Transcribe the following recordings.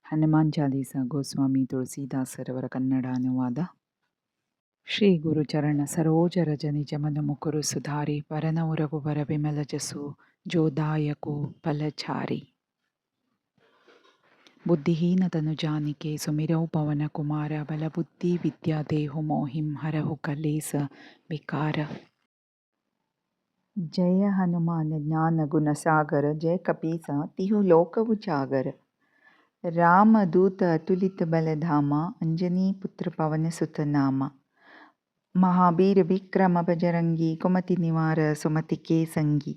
ಹನುಮಾನ್ ಚಾಲೀಸ ಗೋಸ್ವಾಮಿ ತುಳಸೀದಾಸರವರ ಕನ್ನಡ ಅನುವಾದ. ಶ್ರೀ ಗುರು ಚರಣ ಸರೋಜ ರಜ ನಿಜ ಮನ ಮುಕುರು ಸುಧಾರಿ ವರನ ಉರಗುವರ ವಿಮಲ ಜಸು ಜೋದಾಯಕು ಫಲಚಾರಿ. ಬುದ್ಧಿಹೀನ ತನು ಜಾನಿಕೆ ಸುಮಿರೌ ಪವನ ಕುಮಾರ ಬಲ ಬುದ್ಧಿ ವಿದ್ಯಾ ದೇಹು ಮೋಹಿಂ ಹರಹು ಕಲೇಸ ವಿಕಾರ. ಜಯ ಹನುಮಾನ ಜ್ಞಾನ ಗುಣ ಸಾಗರ ಜಯ ಕಪೀಸ ತಿಹು ಲೋಕವು ಜಾಗರ. ರಾಮ ದೂತ ಅತುಲಿತ ಬಲಧಾಮ ಅಂಜನಿ ಪುತ್ರ ಪವನ ಸುತ ನಾಮ. ಮಹಾಬೀರ ವಿಕ್ರಮ ಬಜರಂಗಿ ಕುಮತಿ ನಿವಾರ ಸುಮತಿ ಕೆ ಸಂಗಿ.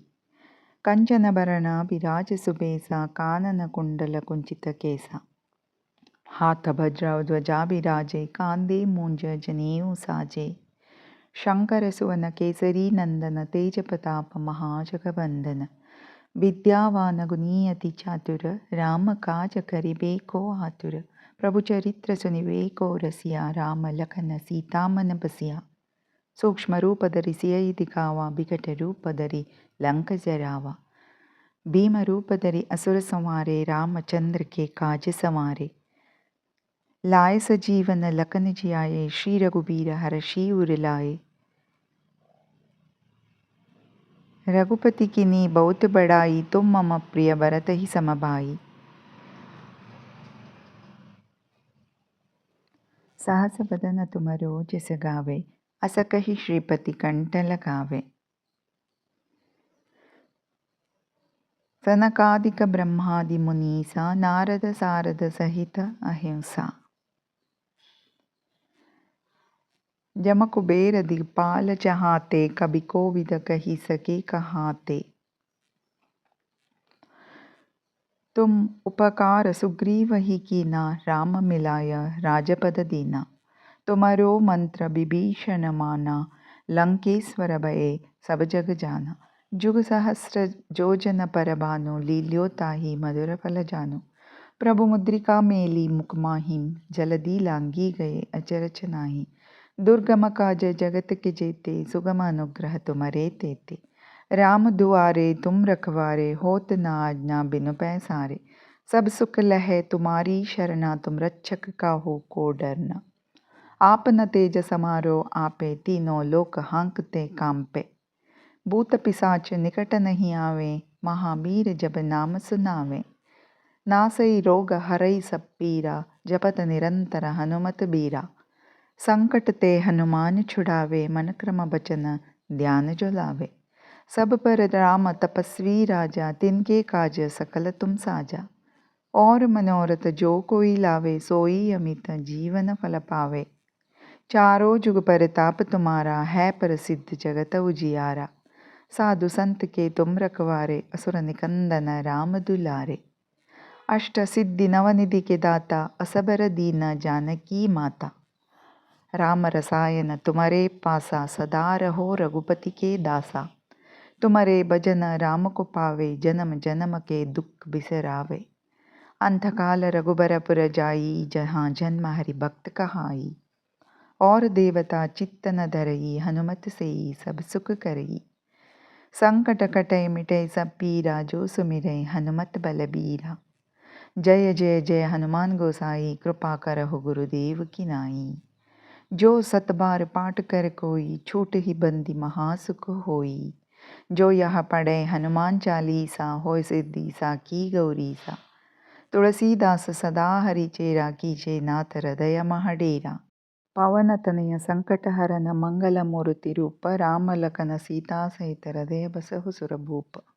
ಕಂಚನ ಭರಣ ವಿರಾಜ ಸುಬೇಸ ಕಾನನ ಕುಂಡಲ ಕುಂಚಿತ ಕೇಸ. ಹಾಥ ಭದ್ರ ಧ್ವಜಾ ವಿರಾಜೆ ಕಾಂದೇ ಮೂಂಜ ಜನೇऊ ಸಾಜೆ. ಶಂಕರ ಸುವನ ಕೇಸರಿ ನಂದನ ತೇಜ ಪ್ರತಾಪ ಮಹಾಜಗವಂದನ. ವಿದ್ಯಾವಾನ ಗುನೀಯತಿ ಚಾತುರ ರಾಮ ಕಾಜ ಕರಿಬೇಕೋ ಆತುರ. ಪ್ರಭು ಚರಿತ್ರ ಸುನಿಬೇಕೋ ರಸಿಯ ರಾಮ ಲಖನ ಸೀತಾಮನ ಬಸಿಯ. ಸೂಕ್ಷ್ಮ ರೂಪಧರಿ ಸಿಯೈ ದಿಖಾವ ಬಿಕಟ ರೂಪಧರಿ ಲಂಕ ಜರಾವ. ಭೀಮ ರೂಪಧರಿ असुर संवारे रामचंद्र के काज संवारे. लाए सजीवन लखन जियाए श्री रघुबीर हरषि उर लाए. रघुपति कीन्ही बहुत बड़ाई तुम मम प्रिय भरत ही सम भाई. सहस बदन तुम रोजस गावे अस कहि श्रीपति कंठ लगावे. सनकादिक ब्रह्मादि मुनीसा नारद सारद सहित अहिंसा. जम कुबेर दिगपाल चहाते कबि कोविद कहि सके कहाते. तुम उपकार सुग्रीव ही कीना राम मिलाय राजपद दीना. तुमरो मंत्र विभीषण माना लंकेश्वर भये सब जग जाना. जुग सहस्र जोजन पर भानु लील्यो ताहि मधुर फल जानु. प्रभु मुद्रिका मेली मुख माहिम जलधि लांगी गए अचरज नाही. दुर्गम काज जगत के जेते सुगम अनुग्रह तुम्हारे तेते. राम दुआरे तुम रखवारे होत न आज्ञा बिनु पैसारे. सब सुख लहे तुम्हारी शरणा तुम रक्षक काहू को डरना. आपन तेज समारो आपे तीनों लोक हांकते कांपे. भूत पिशाच निकट नहीं आवे महावीर जब नाम सुनावे. नासई रोग हरई सब पीरा जपत निरंतर हनुमत बीरा. संकट ते हनुमान छुड़ावे मन क्रम बचन ध्यान जो लावे. सब पर राम तपस्वी राजा तिनके काज सकल तुम साजा. और मनोरथ जो कोई लावे सोई अमित जीवन फल पावे. चारों जुग परताप तुम्हारा है प्रसिद्ध जगत उजियारा. साधु संत के तुम रखवारे असुर निकंदन राम दुलारे. अष्ट सिद्धि नवनिधि के दाता असबर दीन जानकी माता. राम रसायन तुम्हारे पासा सदा रहो रघुपति के दासा. तुम्हारे भजन राम को पावे जन्म जन्म के दुख बिसरावे. अंतकाल रघुबरपुर जाई जहाँ जन्म हरि भक्त कहाई. और देवता चित्त न धरई हनुमत सेई सब सुख करई. संकट कटै मिटै सब पीरा जो सुमिरै हनुमत बलबीरा. जय जय जय हनुमान गोसाई कृपा करहु गुरुदेव की नाई. जो सत बार पाठ कर कोई छूट ही बंदी महासुख होई. जो यह पढ़े हनुमान चालीसा होय सिद्धि साकी गौरीसा. तुलसीदास सदा हरि चेरा कीजे नाथ हृदय महडेरा. पवन तनय संकट हरन मंगल मूर्ति रूप राम लखन सीता सहित हृदय बसहु सुरभूप.